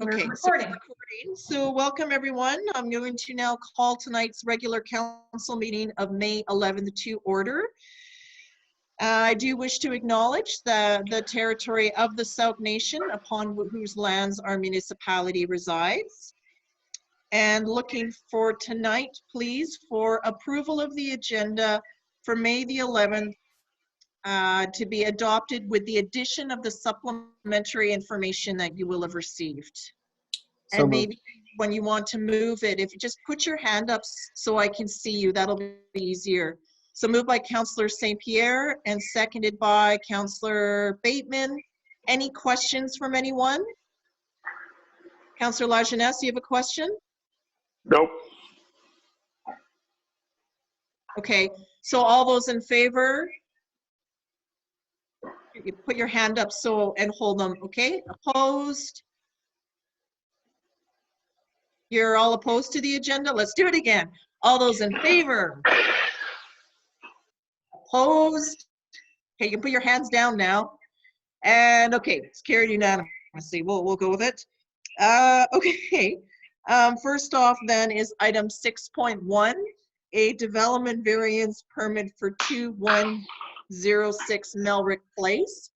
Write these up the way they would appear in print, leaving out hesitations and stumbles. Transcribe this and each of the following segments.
Okay, so recording. So welcome everyone. I'm going to now call tonight's regular council meeting of May 11th to order. I do wish to acknowledge the territory of the Sooke Nation upon whose lands our municipality resides. And looking for tonight, please, for approval of the agenda for May the 11th to be adopted with the addition of the supplementary information that you will have received. So and maybe when you want to move it, if you just put your hand up so I can see you, that'll be easier. So moved by Councillor St. Pierre and seconded by Councillor Bateman. Any questions from anyone? Councillor Lajeunesse, you have a question? Nope. Okay, so all those in favor, you put your hand up so and hold them, okay? Opposed? You're all opposed to the agenda? Let's do it again. All those in favor? Opposed? Okay, you can put your hands down now. And okay, it's carried unanimously. We'll go with it. Okay. First off then is item 6.1, a development variance permit for 2106 Melrick Place.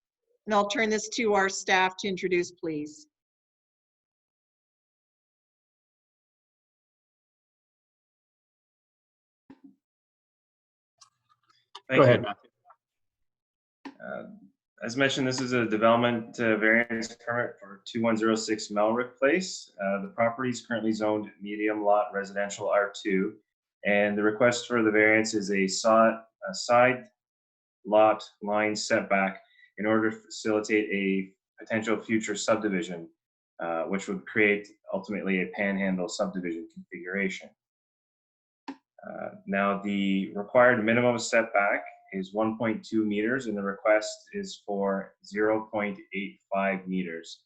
And I'll turn this to our staff to introduce, please. Go ahead, Matthew. As mentioned, this is a development variance permit for 2106 Melrick Place. The property is currently zoned medium lot residential R2, and the request for the variance is a side lot line setback in order to facilitate a potential future subdivision, which would create ultimately a panhandle subdivision configuration. Now the required minimum setback is 1.2 meters and the request is for 0.85 meters.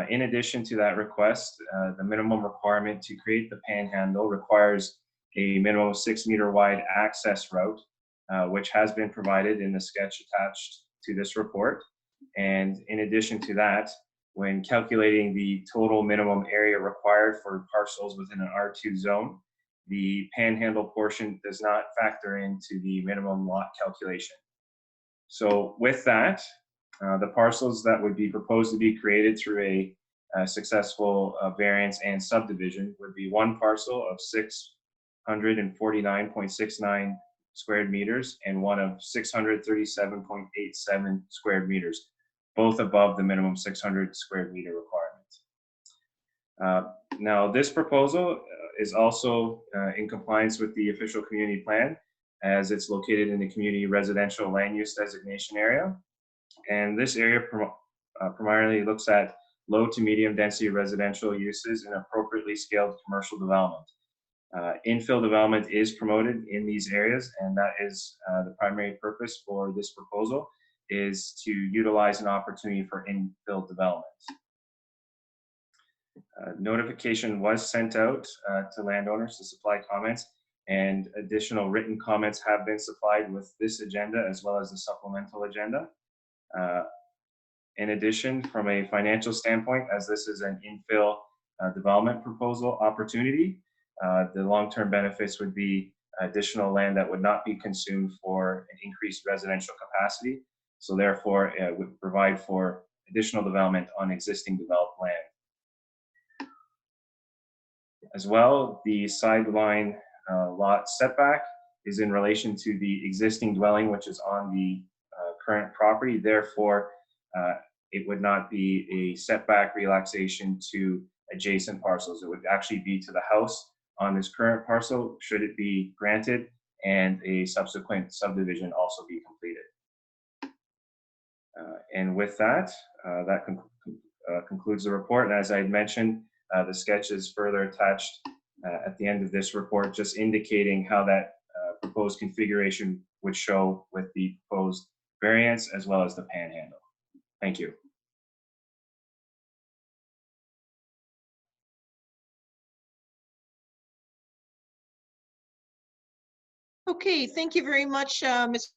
In addition to that request, the minimum requirement to create the panhandle requires a minimum of 6 meter wide access route, which has been provided in the sketch attached to this report. And in addition to that, when calculating the total minimum area required for parcels within an R2 zone, the panhandle portion does not factor into the minimum lot calculation. So with that, the parcels that would be proposed to be created through a successful variance and subdivision would be one parcel of 649.69 square meters and one of 637.87 square meters, both above the minimum 600 square meter requirement. Now this proposal is also in compliance with the official community plan, as it's located in the community residential land use designation area. And this area primarily looks at low to medium density residential uses and appropriately scaled commercial development. Infill development is promoted in these areas, and that is the primary purpose for this proposal, is to utilize an opportunity for infill development. Notification was sent out to landowners to supply comments, and additional written comments have been supplied with this agenda as well as the supplemental agenda. In addition, from a financial standpoint, as this is an infill development proposal opportunity, the long-term benefits would be additional land that would not be consumed for an increased residential capacity. So therefore, it would provide for additional development on existing developed land. As well, the sideline lot setback is in relation to the existing dwelling, which is on the current property. Therefore, it would not be a setback relaxation to adjacent parcels. It would actually be to the house on this current parcel, should it be granted, and a subsequent subdivision also be completed. And with that, that concludes the report. And as I had mentioned, the sketch is further attached at the end of this report, just indicating how that proposed configuration would show with the proposed variance as well as the panhandle. Thank you. Okay, thank you very much, Mr.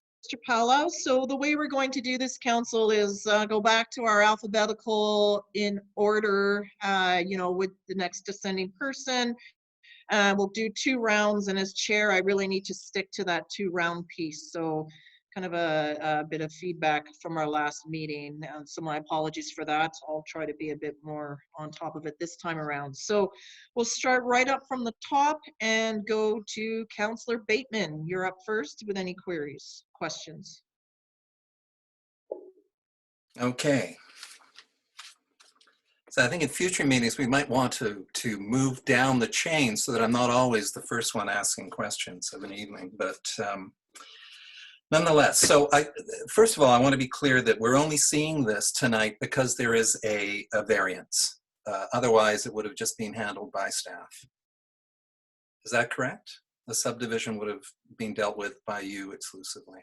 Paulo. So the way we're going to do this, council, is go back to our alphabetical in order, with the next descending person. We'll do 2 rounds, and as chair, I really need to stick to that 2-round piece. So kind of a bit of feedback from our last meeting. So my apologies for that. I'll try to be a bit more on top of it this time around. So we'll start right up from the top and go to Councillor Bateman. You're up first with any queries, questions. Okay. So I think in future meetings, we might want to move down the chain so that I'm not always the first one asking questions of an evening, but nonetheless. So first of all, I want to be clear that we're only seeing this tonight because there is a variance. Otherwise, it would have just been handled by staff. Is that correct? The subdivision would have been dealt with by you exclusively.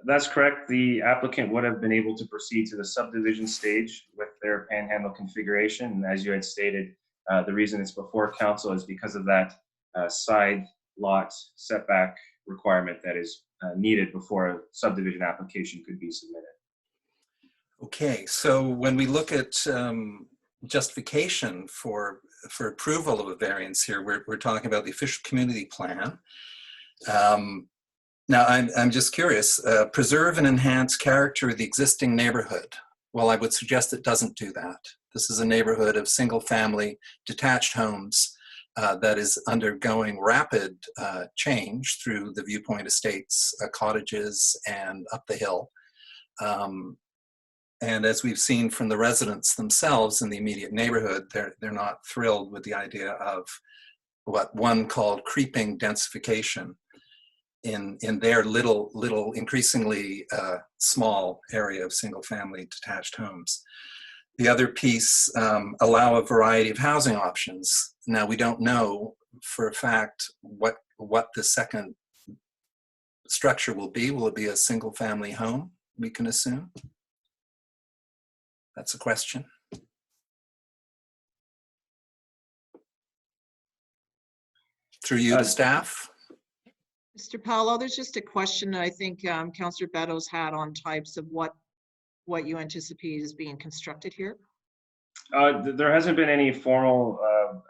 That's correct. The applicant would have been able to proceed to the subdivision stage with their panhandle configuration. And as you had stated, the reason it's before council is because of that side lot setback requirement that is needed before a subdivision application could be submitted. Okay, so when we look at justification for approval of a variance here, we're talking about the official community plan. Now, I'm just curious, preserve and enhance character of the existing neighborhood. Well, I would suggest it doesn't do that. This is a neighborhood of single-family detached homes that is undergoing rapid change through the Viewpoint Estates, cottages, and up the hill. And as we've seen from the residents themselves in the immediate neighborhood, they're not thrilled with the idea of what one called creeping densification in their little increasingly small area of single-family detached homes. The other piece, allow a variety of housing options. Now, we don't know for a fact what the second structure will be. Will it be a single-family home, we can assume? That's a question. Through you to staff. Mr. Paulo, there's just a question I think Councillor Beddoes had on types of what you anticipate is being constructed here. There hasn't been any formal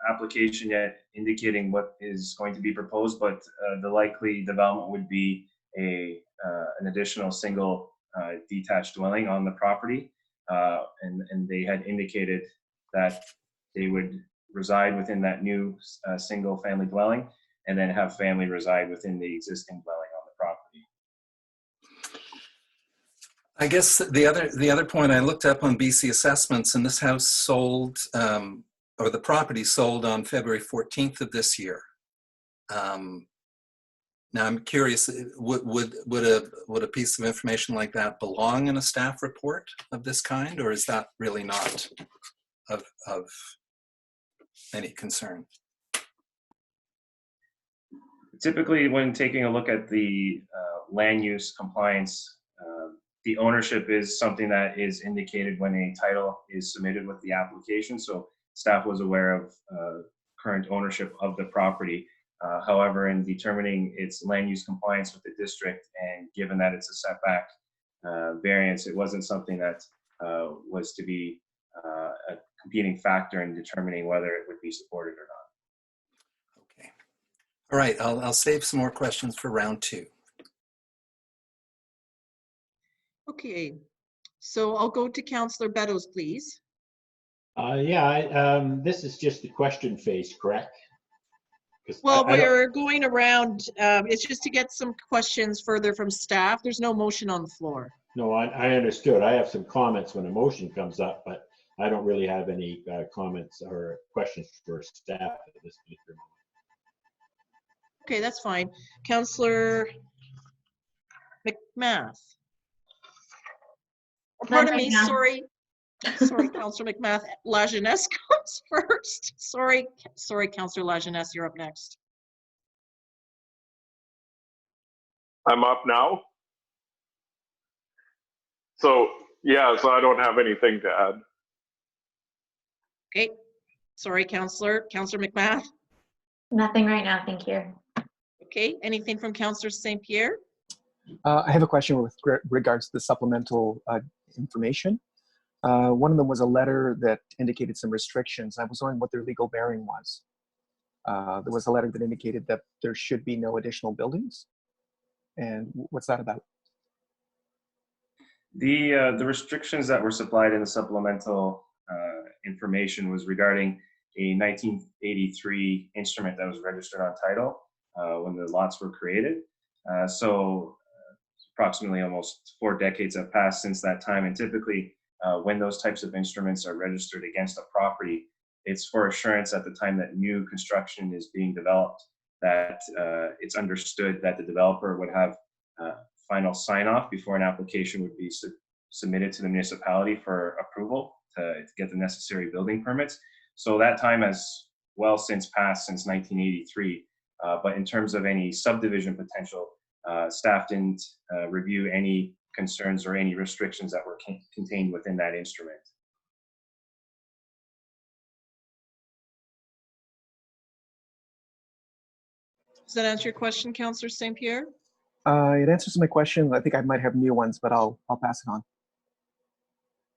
application yet indicating what is going to be proposed, but the likely development would be an additional single detached dwelling on the property. And they had indicated that they would reside within that new single family dwelling and then have family reside within the existing dwelling on the property. I guess the other point, I looked up on BC assessments, and this house sold, or the property sold on February 14th of this year. Now I'm curious, would a piece of information like that belong in a staff report of this kind, or is that really not of any concern? Typically, when taking a look at the land use compliance, the ownership is something that is indicated when a title is submitted with the application. So staff was aware of current ownership of the property. However, in determining its land use compliance with the district, and given that it's a setback variance, it wasn't something that was to be a competing factor in determining whether it would be supported or not. Okay. All right, I'll save some more questions for round 2. Okay, so I'll go to Councillor Beddoes, please. This is just the question phase, correct? Well, we're going around, it's just to get some questions further from staff. There's no motion on the floor. No, I understood. I have some comments when a motion comes up, but I don't really have any comments or questions for staff at this particular moment. Okay, that's fine. Councillor McMath. Pardon me, sorry. Sorry, Councillor McMath. Lajeunesse comes first. Sorry, Councillor Lajeunesse, you're up next. I'm up now. So I don't have anything to add. Okay, sorry, Councillor McMath. Nothing right now, thank you. Okay, anything from Councillor St. Pierre? I have a question with regards to the supplemental information. One of them was a letter that indicated some restrictions. I was wondering what their legal bearing was. There was a letter that indicated that there should be no additional buildings. And what's that about? The restrictions that were supplied in the supplemental information was regarding a 1983 instrument that was registered on title when the lots were created. Approximately almost 4 decades have passed since that time, and typically when those types of instruments are registered against a property, it's for assurance at the time that new construction is being developed that it's understood that the developer would have final sign-off before an application would be submitted to the municipality for approval to get the necessary building permits. So that time has well since passed, since 1983. But in terms of any subdivision potential, staff didn't review any concerns or any restrictions that were contained within that instrument. Does that answer your question, Councillor St. Pierre? It answers my question. I think I might have new ones, but I'll pass it on.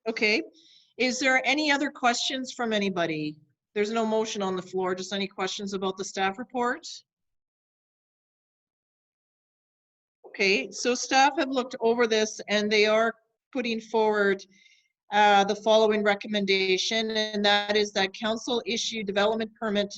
Okay. Is there any other questions from anybody? There's no motion on the floor. Just any questions about the staff report? Okay, so staff have looked over this and they are putting forward the following recommendation, and that is that council issue development permit,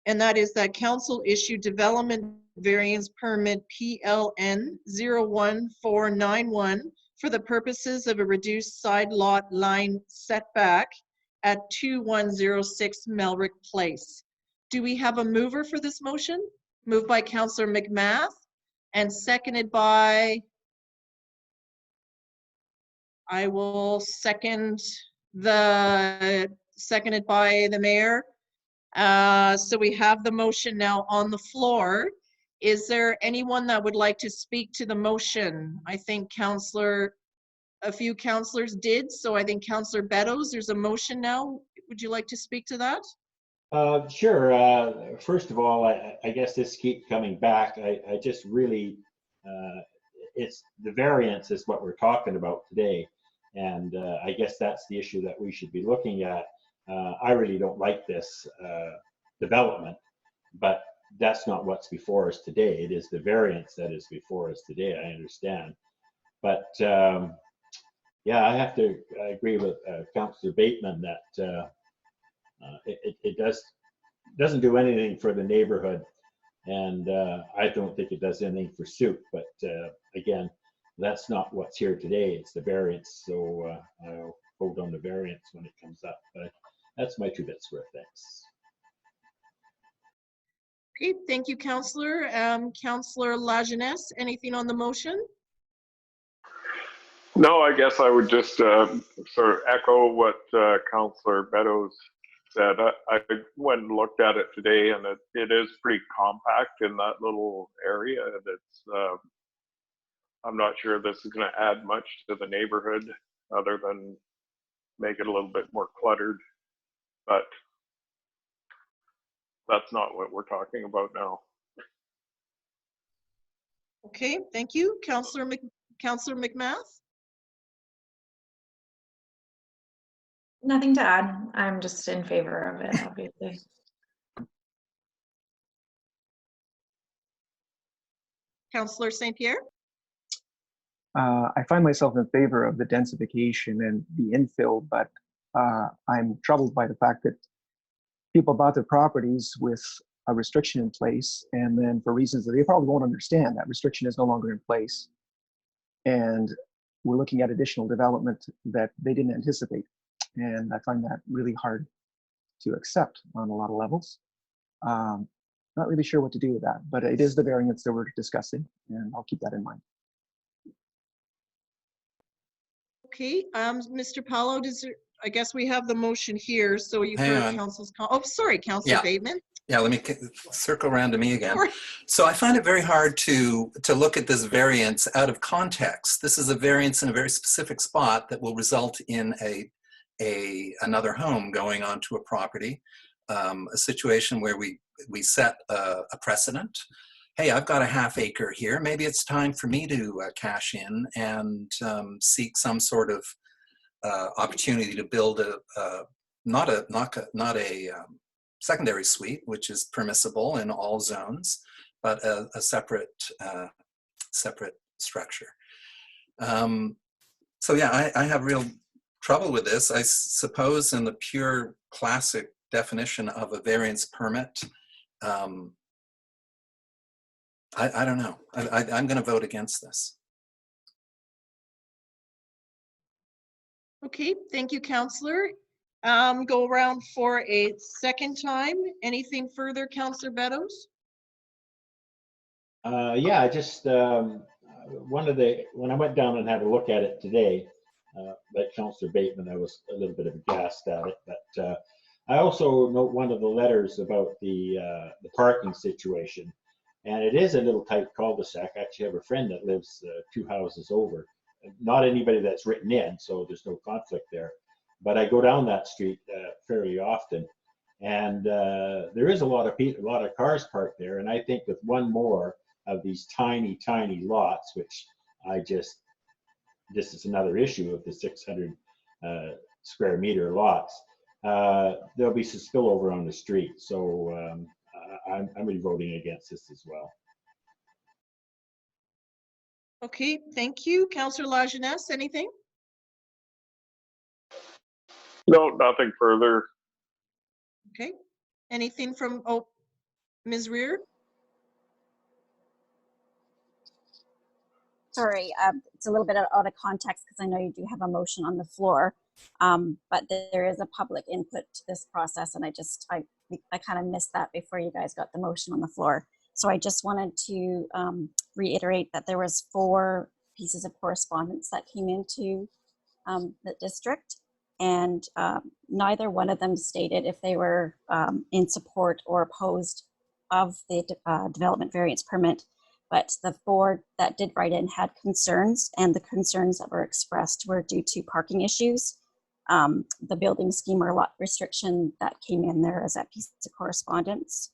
and that is that council issue development variance permit PLN 01491 for the purposes of a reduced side lot line setback at 2106 Melrick Place. Do we have a mover for this motion? Moved by Councillor McMath and seconded by, I will seconded by the mayor. So we have the motion now on the floor. Is there anyone that would like to speak to the motion? I think a few councillors did, so I think Councillor Beddoes, there's a motion now. Would you like to speak to that? Sure. First of all, I guess this keeps coming back. I just really, it's the variance is what we're talking about today. And I guess that's the issue that we should be looking at. I really don't like this development, but that's not what's before us today. It is the variance that is before us today, I understand. But yeah, I have to agree with Councillor Bateman that it doesn't do anything for the neighborhood, and I don't think it does anything for Sooke. But again, that's not what's here today. It's the variance, so I'll vote on the variance when it comes up. But that's my 2 bits worth. Thanks. Okay, thank you, Councillor. Councillor Lajeunesse, anything on the motion? No, I guess I would just sort of echo what Councillor Beddoes said. I went and looked at it today, and it is pretty compact in that little area. That's I'm not sure this is going to add much to the neighborhood other than make it a little bit more cluttered, but that's not what we're talking about now. Okay, thank you. Councillor McMath? Nothing to add. I'm just in favor of it, obviously. Councillor St. Pierre? I find myself in favor of the densification and the infill, but I'm troubled by the fact that people bought their properties with a restriction in place, and then for reasons that they probably won't understand, that restriction is no longer in place. And we're looking at additional development that they didn't anticipate. And I find that really hard to accept on a lot of levels. Not really sure what to do with that, but it is the variance that we're discussing, and I'll keep that in mind. Okay, Mr. Paulo, I guess we have the motion here, so you've Hang heard on. Council's oh, sorry, Councillor Bateman. Yeah, let me circle around to me again. So I find it very hard to look at this variance out of context. This is a variance in a very specific spot that will result in another home going onto a property, a situation where we set a precedent. hey, I've got a half acre here. Maybe it's time for me to cash in and seek some sort of opportunity to build not a secondary suite, which is permissible in all zones, but a separate structure. So yeah, I have real trouble with this. I suppose in the pure classic definition of a variance permit, I don't know. I'm going to vote against this. Okay, thank you, Councillor. Go around for a second time. Anything further, Councillor Beddoes? Yeah, I just, when I went down and had a look at it today, like Councillor Bateman, I was a little bit aghast at it, but I also note one of the letters about the parking situation, and it is a little tight cul-de-sac. I actually have a friend that lives 2 houses over. Not anybody that's written in, so there's no conflict there. But I go down that street fairly often, and there is a lot of cars parked there. And I think with one more of these tiny lots, which this is another issue of the 600 square meter lots, there'll be some spillover on the street. So I'm going to be voting against this as well. Okay, thank you. Councillor Lajeunesse, anything? No, nothing further. Okay. Anything from Ms. Rear? Sorry, it's a little bit out of context because I know you do have a motion on the floor, but there is a public input to this process, and I kind of missed that before you guys got the motion on the floor. So I just wanted to reiterate that there was 4 pieces of correspondence that came into the district, and neither one of them stated if they were in support or opposed of the development variance permit. But the 4 that did write in had concerns, and the concerns that were expressed were due to parking issues. The building scheme or lot restriction that came in there as that piece of correspondence.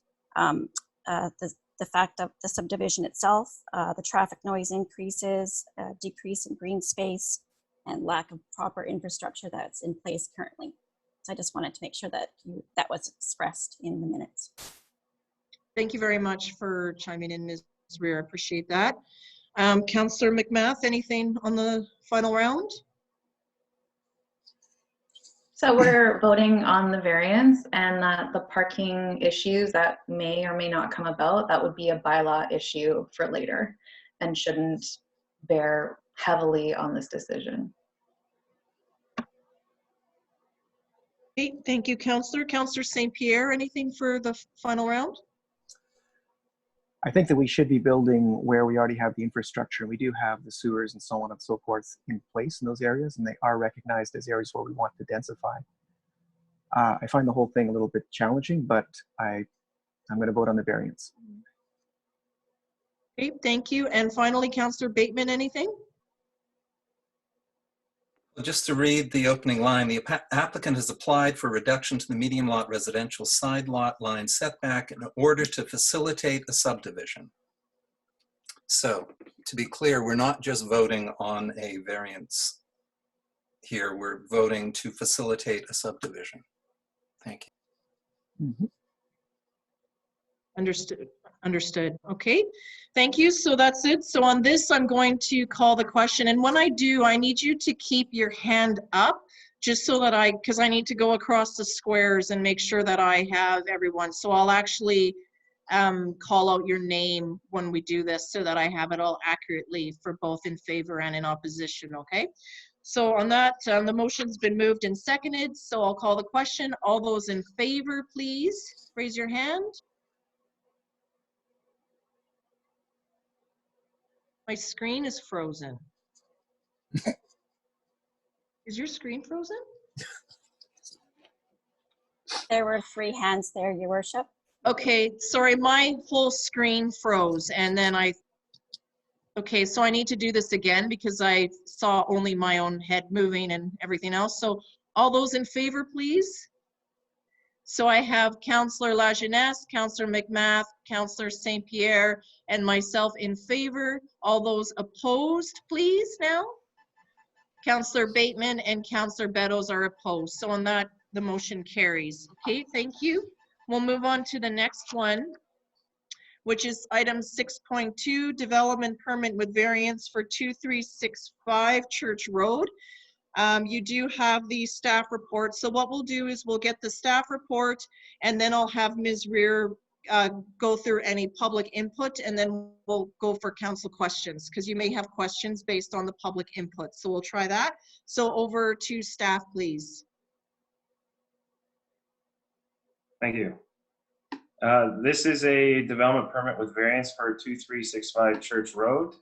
The fact of the subdivision itself, the traffic noise increases, decrease in green space, and lack of proper infrastructure that's in place currently. So I just wanted to make sure that that was expressed in the minutes. Thank you very much for chiming in, Ms. Rear. I appreciate that. Councillor McMath, anything on the final round? So we're voting on the variance, and that the parking issues that may or may not come about, that would be a bylaw issue for later and shouldn't bear heavily on this decision. Okay, thank you, Councillor. Councillor St. Pierre, anything for the final round? I think that we should be building where we already have the infrastructure. We do have the sewers and so on and so forth in place in those areas, and they are recognized as areas where we want to densify. I find the whole thing a little bit challenging, but I'm going to vote on the variance. Okay, thank you. And finally, Councillor Bateman, anything? Just to read the opening line, the applicant has applied for reduction to the medium lot residential side lot line setback in order to facilitate a subdivision. So to be clear, we're not just voting on a variance here, we're voting to facilitate a subdivision. Thank you. Mm-hmm. Understood. Okay, thank you. So that's it. So on this, I'm going to call the question. And when I do, I need you to keep your hand up just so that because I need to go across the squares and make sure that I have everyone. So I'll actually call out your name when we do this so that I have it all accurately for both in favor and in opposition, okay? So on that, the motion's been moved and seconded. So I'll call the question. All those in favor, please raise your hand. My screen is frozen. Is your screen frozen? There were 3 hands there, Your Worship. Okay, sorry, my whole screen froze and then okay, so I need to do this again because I saw only my own head moving and everything else. So all those in favor, please. So I have Councillor Lajeunesse, Councillor McMath, Councillor St. Pierre, and myself in favor. All those opposed, please now. Councillor Bateman and Councillor Beddoes are opposed. So on that, the motion carries. Okay, thank you. We'll move on to the next one, which is item 6.2, development permit with variance for 2365 Church Road. You do have the staff report. So what we'll do is we'll get the staff report, and then I'll have Ms. Rear go through any public input, and then we'll go for council questions, because you may have questions based on the public input. So we'll try that. So over to staff, please. Thank you. This is a development permit with variance for 2365 Church Road.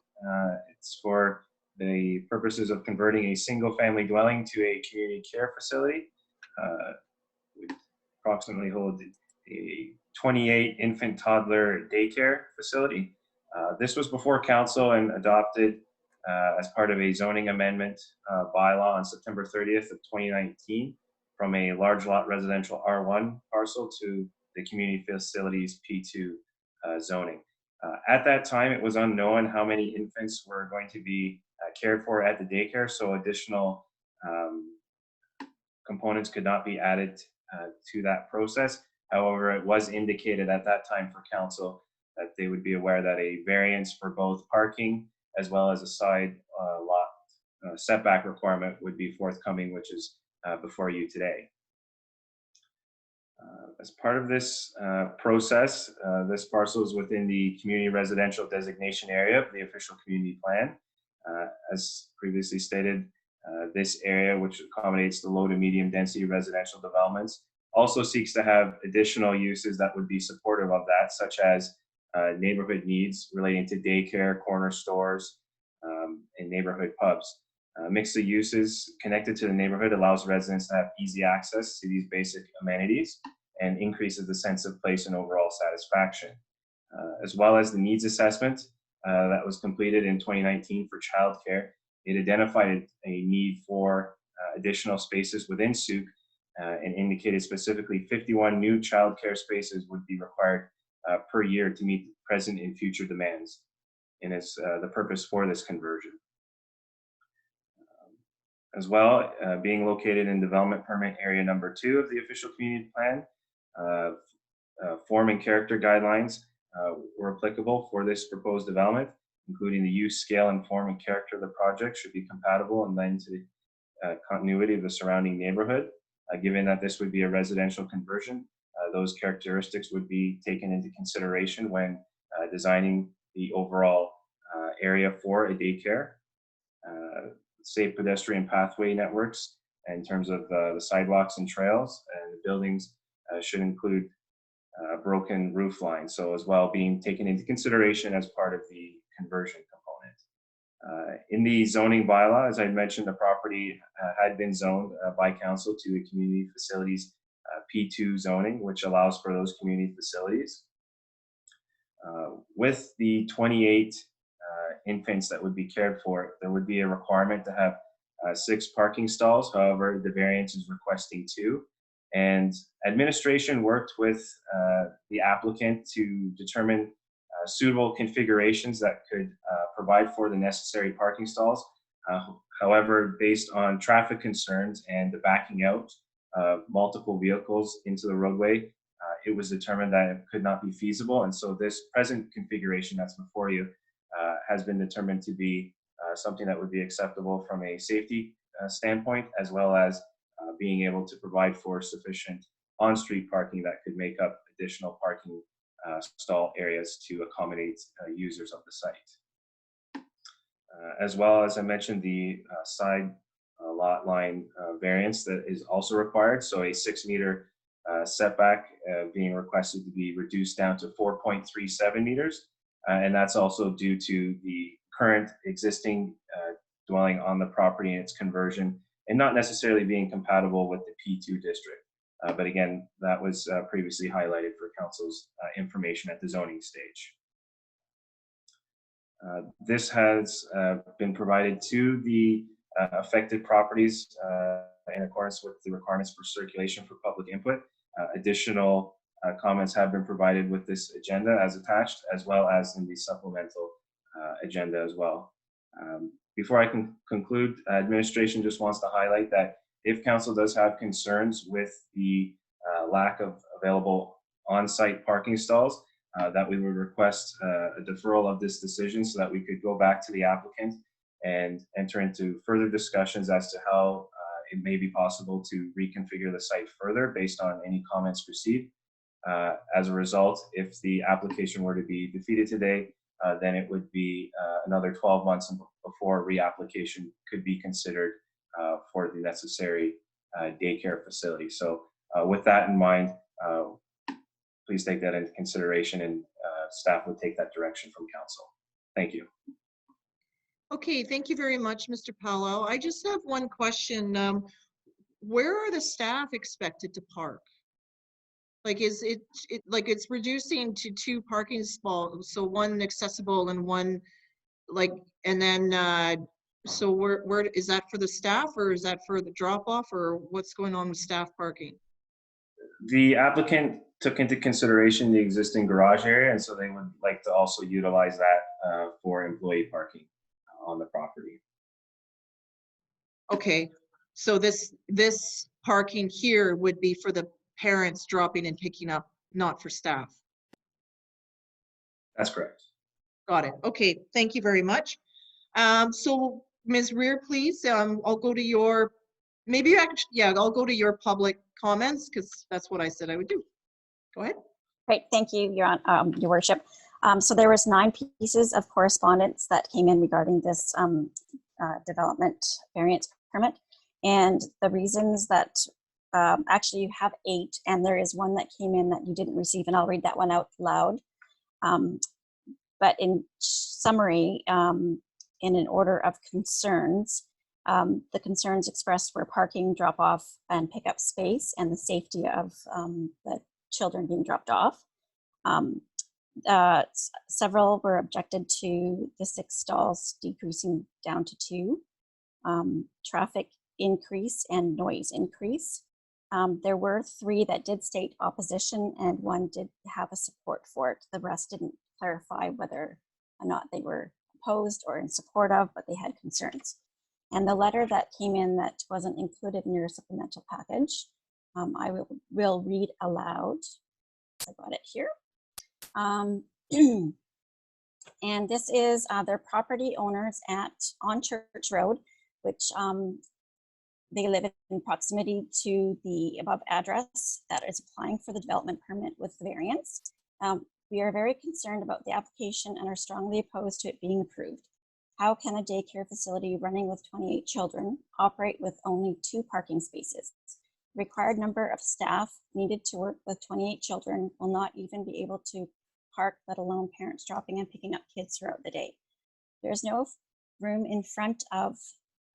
It's for the purposes of converting a single-family dwelling to a community care facility. We approximately hold a 28 infant toddler daycare facility. This was before council and adopted as part of a zoning amendment bylaw on September 30th of 2019 from a large lot residential R1 parcel to the community facilities P2 zoning. At that time, it was unknown how many infants were going to be cared for at the daycare, so additional components could not be added to that process. However, it was indicated at that time for council that they would be aware that a variance for both parking as well as a side lot setback requirement would be forthcoming, which is before you today. As part of this process, this parcel is within the community residential designation area of the official community plan. As previously stated, this area, which accommodates the low to medium density residential developments, also seeks to have additional uses that would be supportive of that, such as neighborhood needs relating to daycare, corner stores, and neighborhood pubs. Mix of uses connected to the neighborhood allows residents to have easy access to these basic amenities and increases the sense of place and overall satisfaction. As well as the needs assessment that was completed in 2019 for childcare, it identified a need for additional spaces within Sooke and indicated specifically 51 new childcare spaces would be required per year to meet present and future demands. And it's the purpose for this conversion. As well, being located in development permit area number 2 of the official community plan, form and character guidelines were applicable for this proposed development, including the use, scale, and form and character of the project should be compatible and lend to the continuity of the surrounding neighborhood. Given that this would be a residential conversion, those characteristics would be taken into consideration when designing the overall area for a daycare. Safe pedestrian pathway networks in terms of the sidewalks and trails, and the buildings should include broken roof lines, so as well being taken into consideration as part of the conversion component. In the zoning bylaw, as I mentioned, the property had been zoned by council to the community facilities P2 zoning, which allows for those community facilities. With the 28 infants that would be cared for, there would be a requirement to have 6 parking stalls. However, the variance is requesting 2. And administration worked with the applicant to determine suitable configurations that could provide for the necessary parking stalls. However, based on traffic concerns and the backing out of multiple vehicles into the roadway, it was determined that it could not be feasible. And so this present configuration that's before you has been determined to be something that would be acceptable from a safety standpoint, as well as being able to provide for sufficient on-street parking that could make up additional parking stall areas to accommodate users of the site. As well as I mentioned, the side lot line variance that is also required. So a 6-meter setback being requested to be reduced down to 4.37 meters. And that's also due to the current existing dwelling on the property and its conversion, and not necessarily being compatible with the P2 district. But again, that was previously highlighted for council's information at the zoning stage. This has been provided to the affected properties in accordance with the requirements for circulation for public input. Additional comments have been provided with this agenda as attached, as well as in the supplemental agenda as well. Before I can conclude, administration just wants to highlight that if council does have concerns with the lack of available on-site parking stalls, that we would request a deferral of this decision so that we could go back to the applicant and enter into further discussions as to how it may be possible to reconfigure the site further based on any comments received. As a result, if the application were to be defeated today, then it would be another 12 months before reapplication could be considered for the necessary daycare facility. So with that in mind, please take that into consideration, and staff would take that direction from council. Thank you. Okay, thank you very much, Mr. Paulo. I just have one question. Where are the staff expected to park? Like, is it like it's reducing to 2 parking spots, so one accessible and one like, and then so where is that for the staff, or is that for the drop off, or what's going on with staff parking? The applicant took into consideration the existing garage area, and so they would like to also utilize that for employee parking on the property. Okay, so this parking here would be for the parents dropping and picking up, not for staff. That's correct. Got it. Okay, thank you very much. So Ms. Rear, please, I'll go to your, maybe actually, yeah, I'll go to your public comments because that's what I said I would do. Go ahead. Great, thank you, Your Worship. So there was 9 pieces of correspondence that came in regarding this development variance permit, and the reasons that actually you have 8, and there is one that came in that you didn't receive, and I'll read that one out loud. But in summary, in an order of concerns, the concerns expressed were parking, drop-off, and pickup space, and the safety of the children being dropped off. Several were objected to the 6 stalls decreasing down to 2, traffic increase and noise increase. There were 3 that did state opposition, and 1 did have a support for it. The rest didn't clarify whether or not they were opposed or in support of, but they had concerns. And the letter that came in that wasn't included in your supplemental package, I will read aloud. I got it here. And this is their property owners on Church Road, which they live in proximity to the above address that is applying for the development permit with the variance. We are very concerned about the application and are strongly opposed to it being approved. How can a daycare facility running with 28 children operate with only 2 parking spaces? The required number of staff needed to work with 28 children will not even be able to park, let alone parents dropping and picking up kids throughout the day. There's no room in front of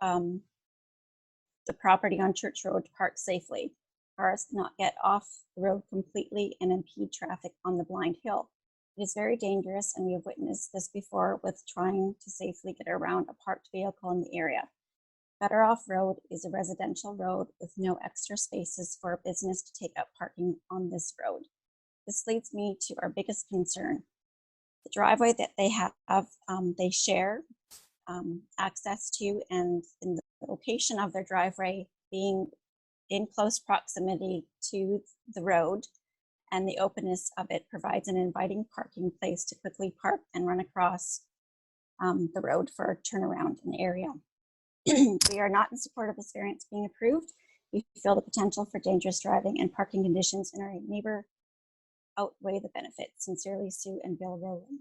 the property on Church Road to park safely. Cars cannot get off the road completely and impede traffic on the blind hill. It is very dangerous, and we have witnessed this before with trying to safely get around a parked vehicle in the area. Better Off Road is a residential road with no extra spaces for a business to take up parking on this road. This leads me to our biggest concern. The driveway that they have, they share access to, and in the location of their driveway being in close proximity to the road, and the openness of it provides an inviting parking place to quickly park and run across the road for a turnaround in the area. We are not in support of this variance being approved. We feel the potential for dangerous driving and parking conditions in our neighbor outweigh the benefits. Sincerely, Sue and Bill Rowland.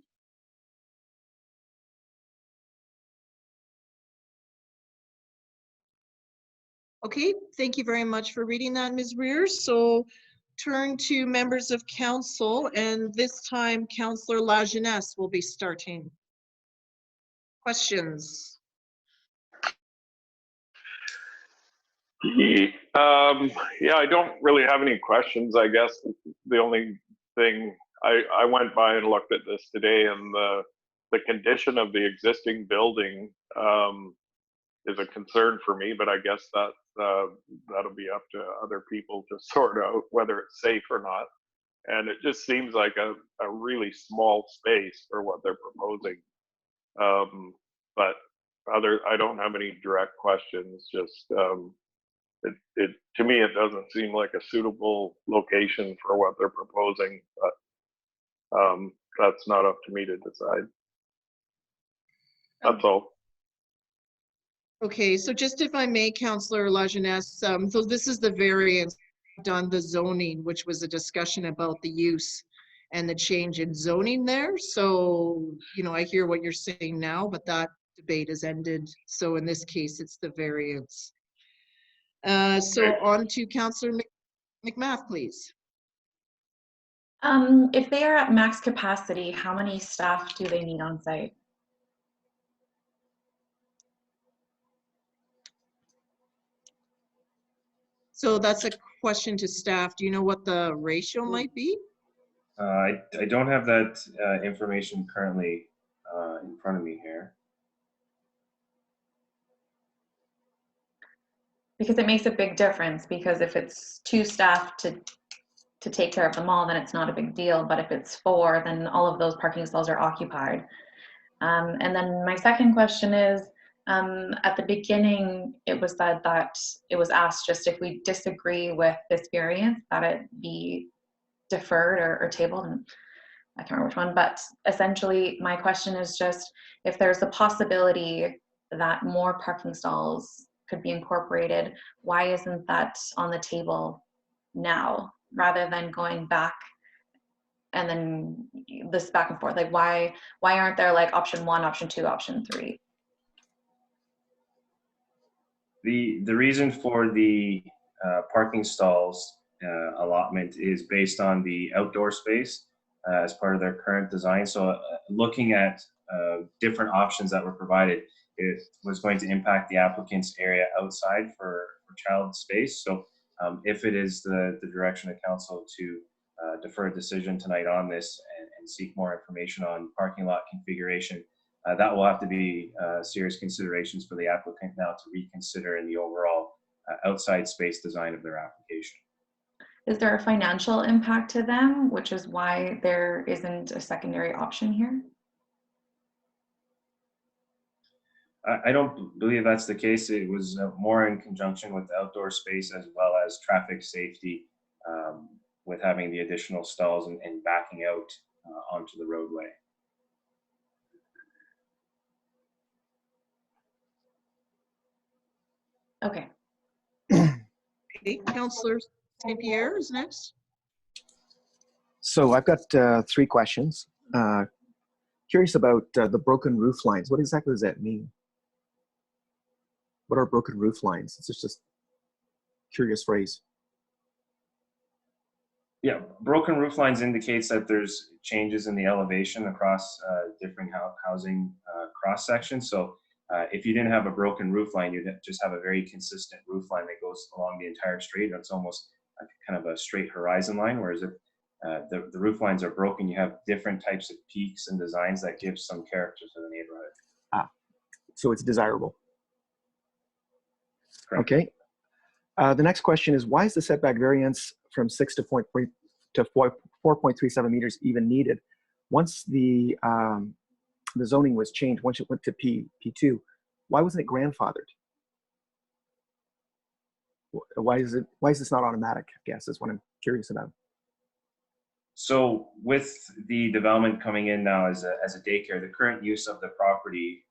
Okay, thank you very much for reading that, Ms. Rear. So turn to members of council, and this time Councillor Lajeunesse will be starting. Questions? Yeah, I don't really have any questions. I guess the only thing, I went by and looked at this today, and the condition of the existing building is a concern for me, but I guess that that'll be up to other people to sort out whether it's safe or not. And it just seems like a really small space for what they're proposing. But I don't have any direct questions. Just to me, it doesn't seem like a suitable location for what they're proposing. But that's not up to me to decide. That's all. Okay, so just if I may, Councillor Lajeunesse, so this is the variance on the zoning, which was a discussion about the use and the change in zoning there. So, you know, I hear what you're saying now, but that debate has ended. So in this case, it's the variance. So on to Councillor McMath, please. If they are at max capacity, how many staff do they need on site? So that's a question to staff. Do you know what the ratio might be? I don't have that information currently in front of me here. Because it makes a big difference, because if it's 2 staff to take care of them all, then it's not a big deal. But if it's 4, then all of those parking stalls are occupied. And then my second question is, at the beginning, it was said that it was asked just if we disagree with this variance, that it be deferred or tabled. And I can't remember which one, but essentially my question is just if there's a possibility that more parking stalls could be incorporated, why isn't that on the table now rather than going back and then this back and forth? Like why aren't there like option 1, option 2, option 3? The reason for the parking stalls allotment is based on the outdoor space as part of their current design. So looking at different options that were provided, it was going to impact the applicant's area outside for child space. So if it is the direction of council to defer a decision tonight on this and seek more information on parking lot configuration, that will have to be serious considerations for the applicant now to reconsider in the overall outside space design of their application. Is there a financial impact to them, which is why there isn't a secondary option here? I don't believe that's the case. It was more in conjunction with outdoor space as well as traffic safety with having the additional stalls and backing out onto the roadway. Okay. Okay, Councillor St. Pierre is next. So I've got 3 questions. Curious about the broken roof lines. What exactly does that mean? What are broken roof lines? It's just curious phrase. Yeah, broken roof lines indicates that there's changes in the elevation across different housing cross sections. So if you didn't have a broken roof line, you'd just have a very consistent roof line that goes along the entire street. It's almost like kind of a straight horizon line. Whereas if the roof lines are broken, you have different types of peaks and designs that give some character to the neighborhood. Ah, so it's desirable. Correct. Okay. The next question is, why is the setback variance from 6 to 4.37 meters even needed? Once the zoning was changed, once it went to P2, why wasn't it grandfathered? Why is this not automatic, I guess, is what I'm curious about. So with the development coming in now as a daycare, the current use of the property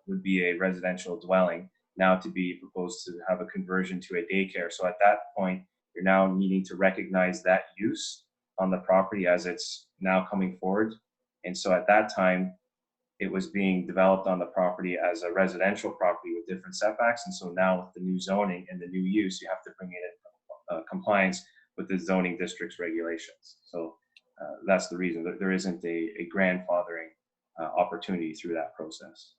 would be a residential dwelling, now to be proposed to have a conversion to a daycare. So at that point, you're now needing to recognize that use on the property as it's now coming forward. And so at that time, it was being developed on the property as a residential property with different setbacks. And so now with the new zoning and the new use, you have to bring it in compliance with the zoning district's regulations. So that's the reason that there isn't a grandfathering opportunity through that process.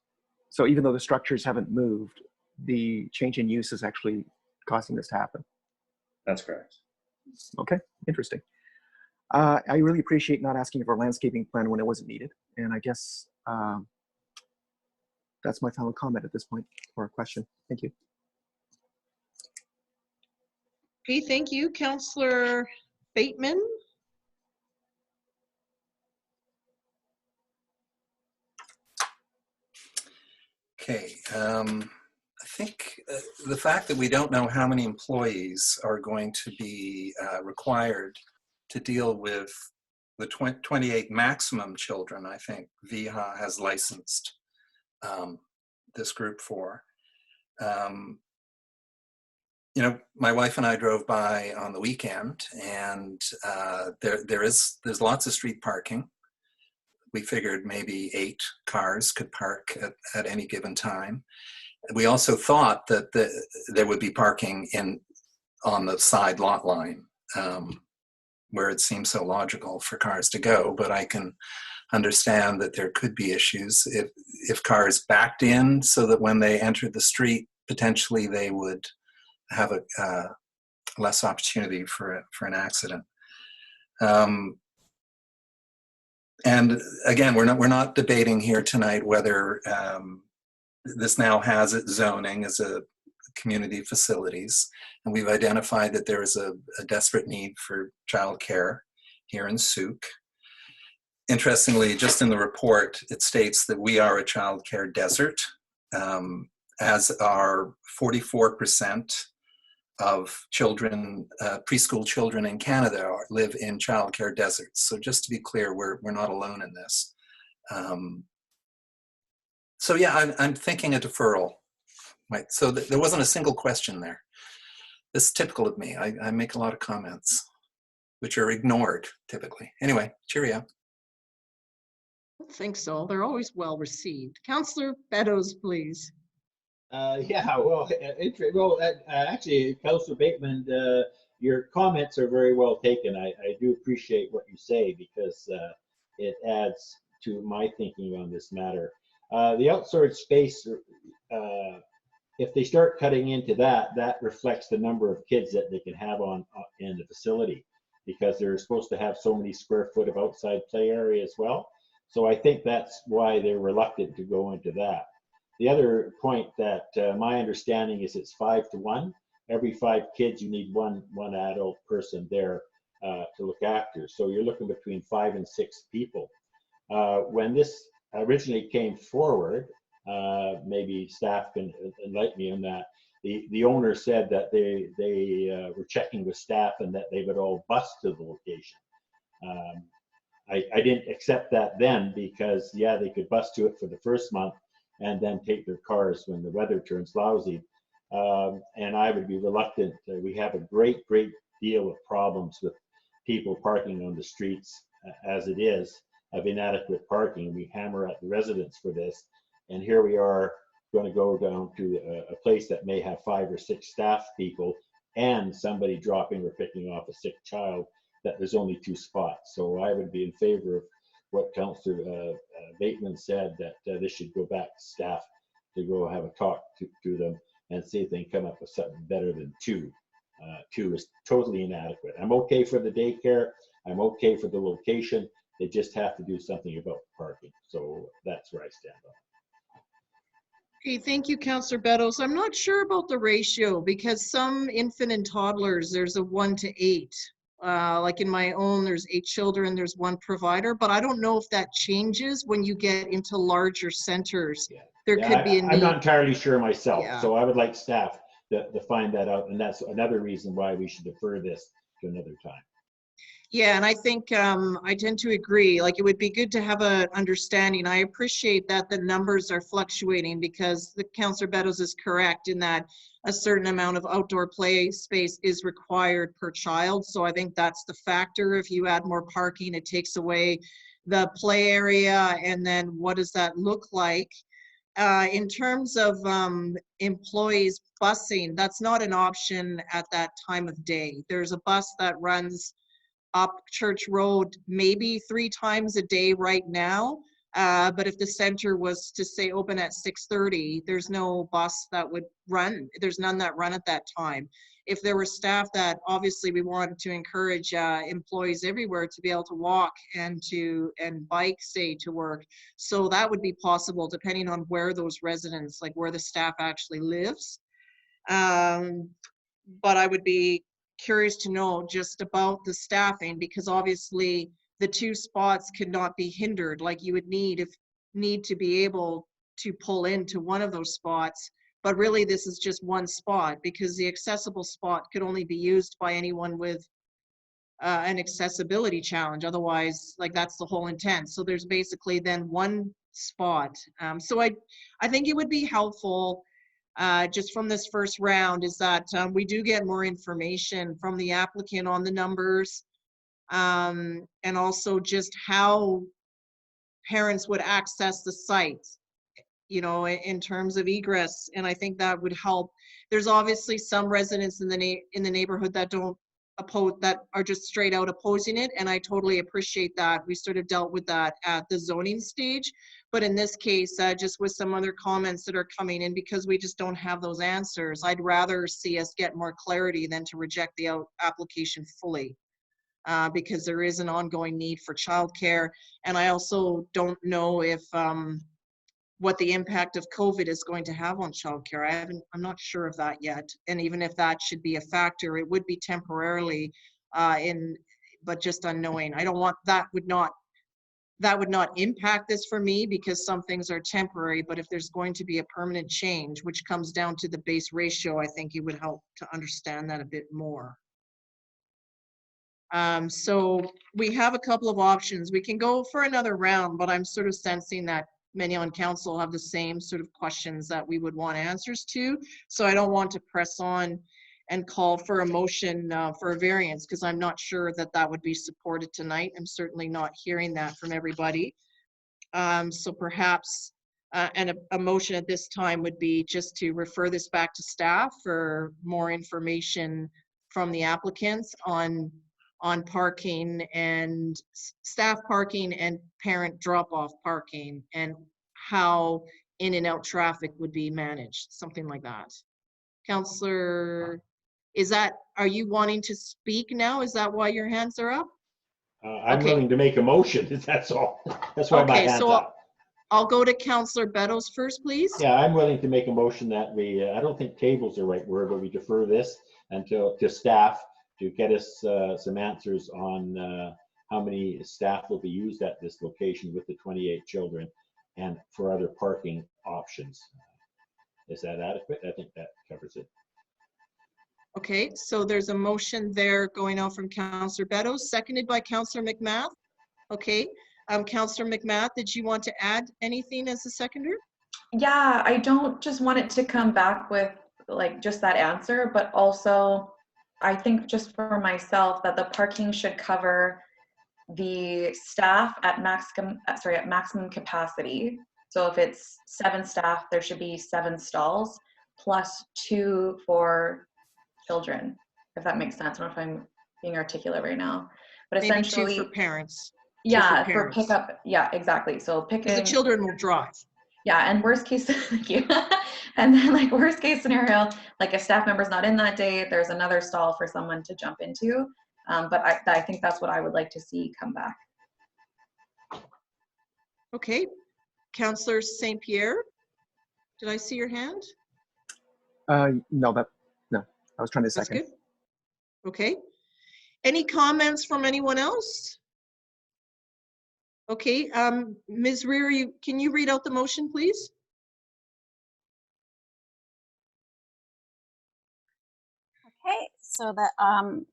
So even though the structures haven't moved, the change in use is actually causing this to happen. That's correct. Okay, interesting. I really appreciate not asking for a landscaping plan when it wasn't needed. And I guess that's my final comment at this point, or a question. Thank you. Okay, thank you. Councillor Bateman. Okay, I think the fact that we don't know how many employees are going to be required to deal with the 28 maximum children, I think VHA has licensed this group for. You know, my wife and I drove by on the weekend, and there's lots of street parking. We figured maybe 8 cars could park at any given time. We also thought that there would be parking on the side lot line where it seems so logical for cars to go, but I can understand that there could be issues if cars backed in so that when they entered the street, potentially they would have a less opportunity for an accident. And again, we're not debating here tonight whether this now has its zoning as a community facilities, and we've identified that there is a desperate need for childcare here in Sooke. Interestingly, just in the report, it states that we are a childcare desert, as are 44% of children, preschool children in Canada live in childcare deserts. So just to be clear, we're not alone in this. So yeah, I'm thinking a deferral. Right. So there wasn't a single question there. This is typical of me. I make a lot of comments, which are ignored typically. Anyway, cheerio. I don't think so. They're always well received. Councillor Beddoes, please. Yeah, well, actually, Councillor Bateman, your comments are very well taken. I do appreciate what you say because it adds to my thinking on this matter. The outsourced space, if they start cutting into that reflects the number of kids that they can have in the facility, because they're supposed to have so many square foot of outside play area as well. So I think that's why they're reluctant to go into that. The other point that my understanding is it's 5 to 1. Every 5 kids, you need one adult person there to look after. So you're looking between 5 and 6 people. When this originally came forward, maybe staff can enlighten me on that. The owner said that they were checking with staff and that they would all bus to the location. I didn't accept that then because, yeah, they could bus to it for the first month and then take their cars when the weather turns lousy. And I would be reluctant. We have a great deal of problems with people parking on the streets as it is, of inadequate parking. We hammer at the residents for this. And here we are going to go down to a place that may have 5 or 6 staff people and somebody dropping or picking off a sick child, that there's only 2 spots. So I would be in favor of what Councillor Bateman said, that this should go back to staff to go have a talk to them and see if they can come up with something better than 2. 2 is totally inadequate. I'm okay for the daycare. I'm okay for the location. They just have to do something about parking. So that's where I stand on. Okay, thank you, Councillor Beddoes. I'm not sure about the ratio because some infant and toddlers, there's a 1 to 8. Like in my own, there's 8 children, there's 1 provider, but I don't know if that changes when you get into larger centers. Yeah. There could be a need. I'm not entirely sure myself, yeah. So I would like staff to find that out, and that's another reason why we should defer this to another time. Yeah, and I think I tend to agree. Like, it would be good to have an understanding. I appreciate that the numbers are fluctuating because the Councillor Beddoes is correct in that a certain amount of outdoor play space is required per child. So I think that's the factor. If you add more parking, it takes away the play area. And then what does that look like? In terms of employees busing, that's not an option at that time of day. There's a bus that runs up Church Road maybe 3 times a day right now. But if the center was to say open at 6:30, there's no bus that would run. There's none that run at that time. If there were staff that, obviously we wanted to encourage employees everywhere to be able to walk and bike, say, to work. So that would be possible depending on where those residents, like where the staff actually lives. But I would be curious to know just about the staffing, because obviously the 2 spots could not be hindered like you would need to be able to pull into one of those spots. But really this is just 1 spot, because the accessible spot could only be used by anyone with an accessibility challenge. Otherwise, like, that's the whole intent. So there's basically then 1 spot. So I think it would be helpful just from this first round is that we do get more information from the applicant on the numbers, and also just how parents would access the site, you know, in terms of egress. And I think that would help. There's obviously some residents in the neighborhood that don't oppose, that are just straight out opposing it, and I totally appreciate that. We sort of dealt with that at the zoning stage, but in this case, just with some other comments that are coming in, because we just don't have those answers, I'd rather see us get more clarity than to reject the application fully, because there is an ongoing need for childcare. And I also don't know if what the impact of COVID is going to have on childcare. I'm not sure of that yet. And even if that should be a factor, it would be temporarily but just unknowing. I don't want, that would not impact this for me, because some things are temporary, but if there's going to be a permanent change, which comes down to the base ratio, I think it would help to understand that a bit more. So we have a couple of options. We can go for another round, but I'm sort of sensing that many on council have the same sort of questions that we would want answers to. So I don't want to press on and call for a motion for a variance, because I'm not sure that that would be supported tonight. I'm certainly not hearing that from everybody. So perhaps, and a motion at this time would be just to refer this back to staff for more information from the applicants on parking and staff parking and parent drop-off parking, and how in and out traffic would be managed, something like that. Councillor, are you wanting to speak now? Is that why your hands are up? I'm Okay. willing to make a motion, that's all. That's why my hand's up. I'll go to Councillor Beddoes first, please. Yeah, I'm willing to make a motion that we, I don't think table's the right word, but we defer this until to staff to get us some answers on how many staff will be used at this location with the 28 children, and for other parking options. Is that adequate? I think that covers it. Okay, so there's a motion there going out from Councillor Beddoes, seconded by Councillor McMath. Okay, Councillor McMath, did you want to add anything as a seconder? Yeah, I don't just want it to come back with like just that answer, but also I think just for myself that the parking should cover the staff at maximum capacity. So if it's 7 staff, there should be 7 stalls plus 2 for children, if that makes sense. I don't know if I'm being articulate right now, but Maybe essentially 2 for parents. Yeah, for pickup. Yeah, exactly. So picking. The children will drive. Yeah, and worst case, thank you. And then like worst case scenario, like if staff member's not in that day, there's another stall for someone to jump into. But I think that's what I would like to see come back. Okay, Councillor St. Pierre, did I see your hand? No, I was trying to second. That's good. Okay. Any comments from anyone else? Okay, Ms. Rear, can you read out the motion, please? Okay, so that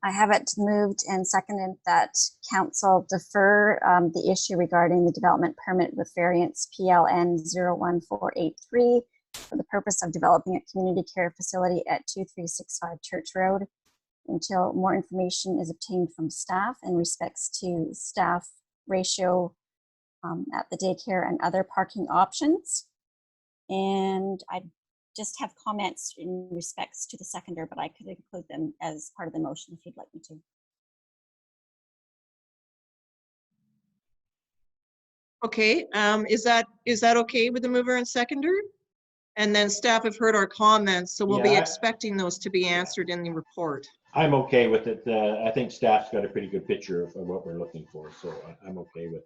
I have it moved and seconded that council defer the issue regarding the development permit with variance PLN 01483 for the purpose of developing a community care facility at 2365 Church Road until more information is obtained from staff in respects to staff ratio at the daycare and other parking options. And I just have comments in respects to the seconder, but I could include them as part of the motion if you'd like me to. Okay, is that okay with the mover and seconder? And then staff have heard our comments, so we'll be expecting those to be answered in the report. I'm okay with it. I think staff's got a pretty good picture of what we're looking for, so I'm okay with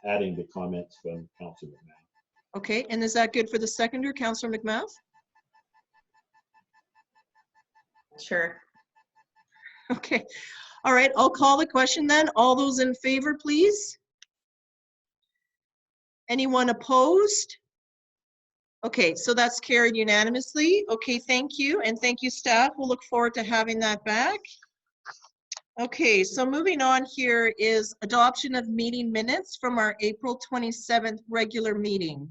adding the comments from Councillor McMath. Okay, and is that good for the seconder, Councillor McMath? Sure. Okay. All right, I'll call the question then. All those in favor, please? Anyone opposed? Okay, so that's carried unanimously. Okay, thank you. And thank you, staff. We'll look forward to having that back. Okay, so moving on here is adoption of meeting minutes from our April 27th regular meeting.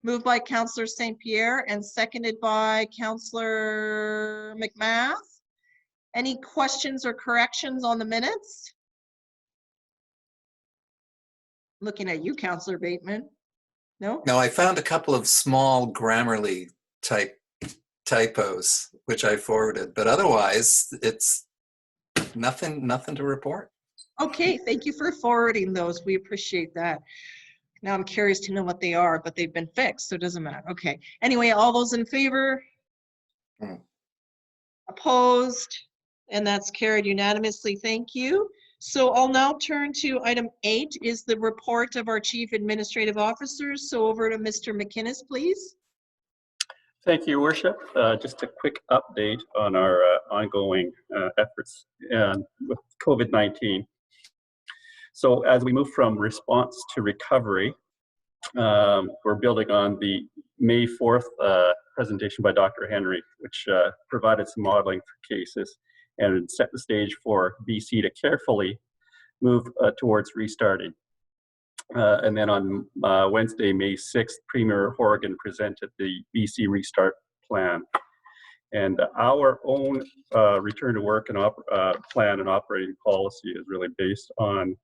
Moved by Councillor St. Pierre and seconded by Councillor McMath. Any questions or corrections on the minutes? Looking at you, Councillor Bateman. No? No, I found a couple of small Grammarly typos, which I forwarded, but otherwise it's nothing to report. Okay, thank you for forwarding those. We appreciate that. Now I'm curious to know what they are, but they've been fixed, so it doesn't matter. Okay. Anyway, all those in favor? Opposed? And that's carried unanimously. Thank you. So I'll now turn to item 8 is the report of our Chief Administrative Officers. So over to Mr. McInnes, please. Thank you, Your Worship. Just a quick update on our ongoing efforts with COVID-19. So as we move from response to recovery, we're building on the May 4th presentation by Dr. Henry, which provided some modeling for cases and set the stage for BC to carefully move towards restarting. And then on Wednesday, May 6th, Premier Horgan presented the BC Restart Plan. And our own return to work and plan and operating policy is really based on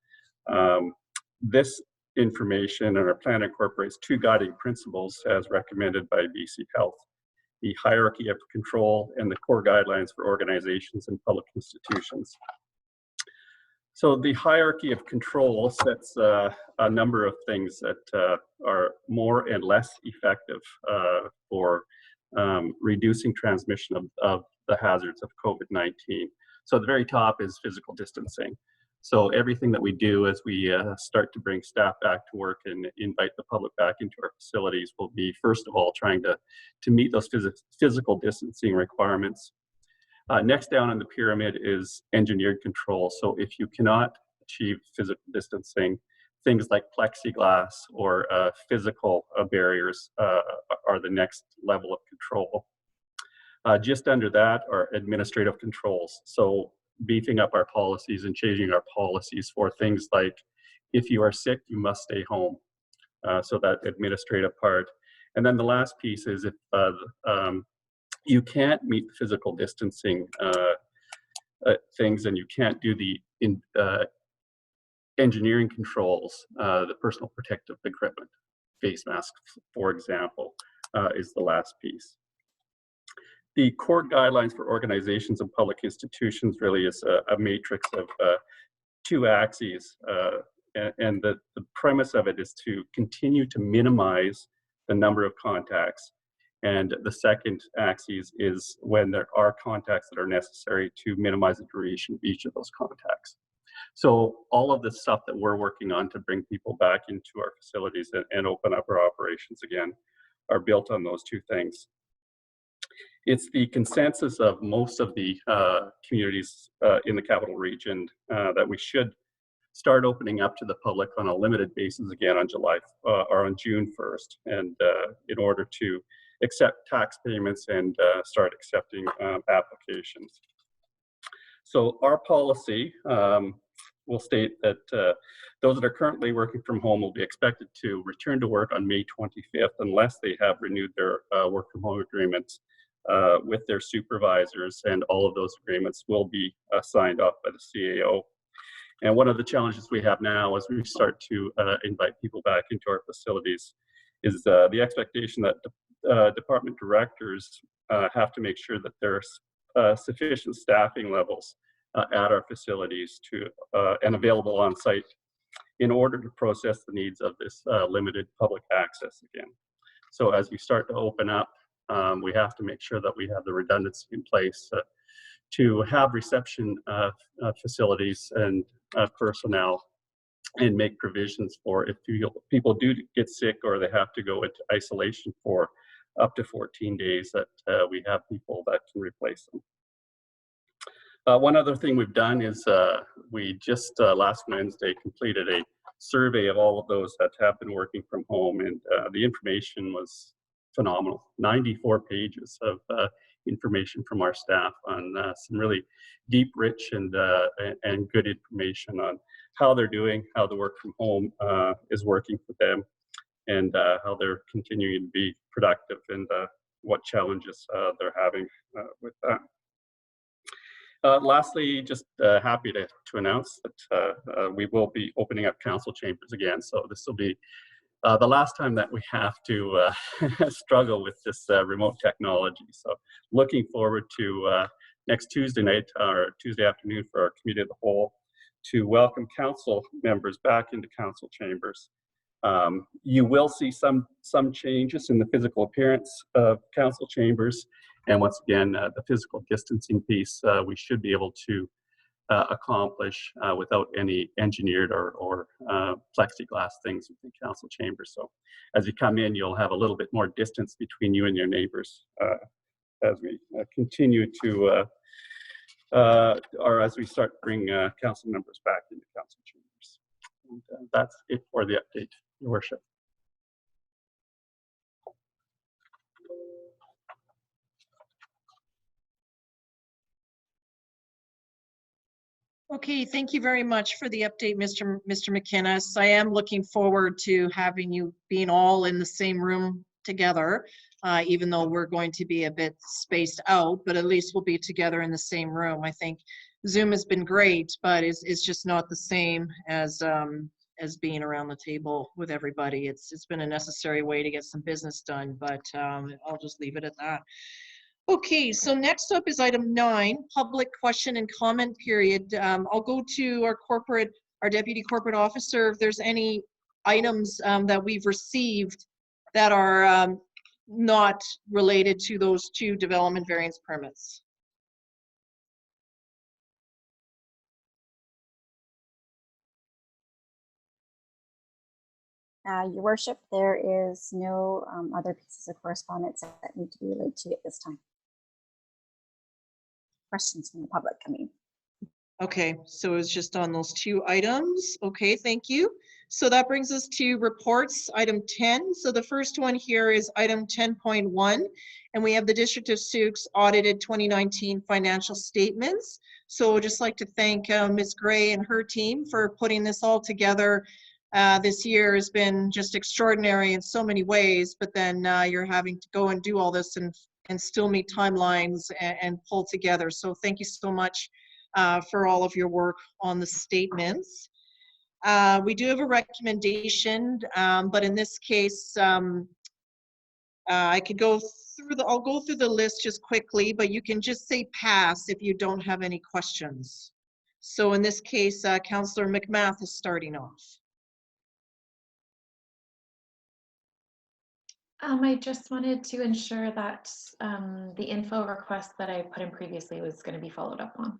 this information, and our plan incorporates 2 guiding principles as recommended by BC Health: the hierarchy of control and the core guidelines for organizations and public institutions. So the hierarchy of control sets a number of things that are more and less effective for reducing transmission of the hazards of COVID-19. So at the very top is physical distancing. So everything that we do as we start to bring staff back to work and invite the public back into our facilities will be, first of all, trying to meet those physical distancing requirements. Next down on the pyramid is engineered control. So if you cannot achieve physical distancing, things like plexiglass or physical barriers are the next level of control. Just under that are administrative controls. So beefing up our policies and changing our policies for things like, if you are sick, you must stay home. So that administrative part. And then the last piece is if you can't meet the physical distancing things and you can't do the engineering controls, the personal protective equipment, face masks, for example, is the last piece. The core guidelines for organizations and public institutions really is a matrix of 2 axes. And the premise of it is to continue to minimize the number of contacts. And the second axis is when there are contacts that are necessary to minimize the duration of each of those contacts. So all of the stuff that we're working on to bring people back into our facilities and open up our operations again are built on those 2 things. It's the consensus of most of the communities in the capital region that we should start opening up to the public on a limited basis again on June 1st, and in order to accept tax payments and start accepting applications. So our policy will state that those that are currently working from home will be expected to return to work on May 25th unless they have renewed their work from home agreements with their supervisors, and all of those agreements will be signed off by the CAO. And one of the challenges we have now as we start to invite people back into our facilities is the expectation that department directors have to make sure that there's sufficient staffing levels at our facilities and available on site in order to process the needs of this limited public access again. So as we start to open up, we have to make sure that we have the redundancy in place to have reception facilities and personnel, and make provisions for if people do get sick or they have to go into isolation for up to 14 days, that we have people that can replace them. One other thing we've done is we just last Wednesday completed a survey of all of those that have been working from home, and the information was phenomenal. 94 pages of information from our staff on some really deep, rich, and good information on how they're doing, how the work from home is working for them, and how they're continuing to be productive, and what challenges they're having with that. Lastly, just happy to announce that we will be opening up council chambers again. So this will be the last time that we have to struggle with this remote technology. So looking forward to next Tuesday night or Tuesday afternoon for our committee of the whole to welcome council members back into council chambers. You will see some changes in the physical appearance of council chambers. And once again, the physical distancing piece, we should be able to accomplish without any engineered or plexiglass things within council chambers. So as you come in, you'll have a little bit more distance between you and your neighbors as we continue to, or as we start to bring council members back into council chambers. And that's it for the update, Your Worship. Okay, thank you very much for the update, Mr. McInnes. I am looking forward to having you being all in the same room together, even though we're going to be a bit spaced out, but at least we'll be together in the same room. I think Zoom has been great, but it's just not the same as being around the table with everybody. It's been a necessary way to get some business done, but I'll just leave it at that. Okay, so next up is item 9, public question and comment period. I'll go to our deputy corporate officer if there's any items that we've received that are not related to those 2 development variance permits. Your Worship, there is no other pieces of correspondence that need to be relayed to you at this time. Questions from the public coming. Okay, so it's just on those 2 items. Okay, thank you. So that brings us to reports, item 10. So the first one here is item 10.1, and we have the District of Sooke's audited 2019 financial statements. So I'd just like to thank Ms. Gray and her team for putting this all together. This year has been just extraordinary in so many ways, but then you're having to go and do all this and still meet timelines and pull together. So thank you so much for all of your work on the statements. We do have a recommendation, but in this case, I could go through I'll go through the list just quickly, but you can just say pass if you don't have any questions. So in this case, Councillor McMath is starting off. I just wanted to ensure that the info request that I put in previously was going to be followed up on.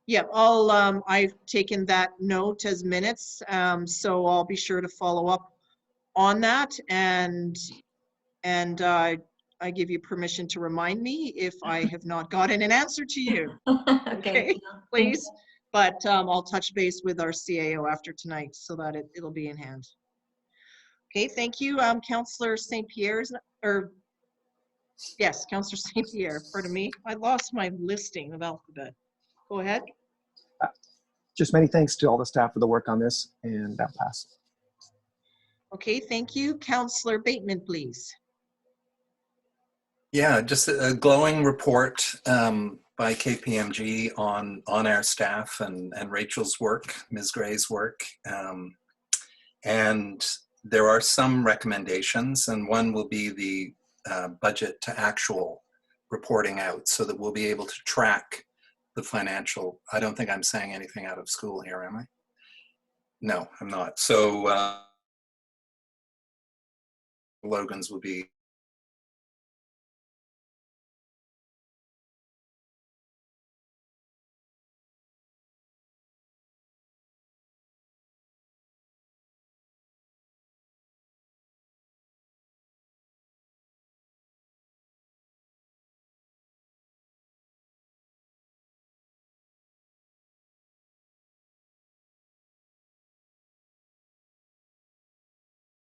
Yeah, I've taken that note as minutes, so I'll be sure to follow up on that, and I give you permission to remind me if I have not gotten an answer to you. Okay, please. But I'll touch base with our CAO after tonight so that it'll be in hand. Okay, thank you. Councillor St. Pierre's, or yes, Councillor St. Pierre, pardon me. I lost my listing of alphabet. Go ahead. Just many thanks to all the staff for the work on this, and I'll pass. Okay, thank you. Councillor Bateman, please. Yeah, just a glowing report by KPMG on our staff and Rachel's work, Ms. Gray's work. And there are some recommendations, and one will be the budget to actual reporting out so that we'll be able to track the financial. I don't think I'm saying anything out of school here, am I? No, I'm not. So Logan's will be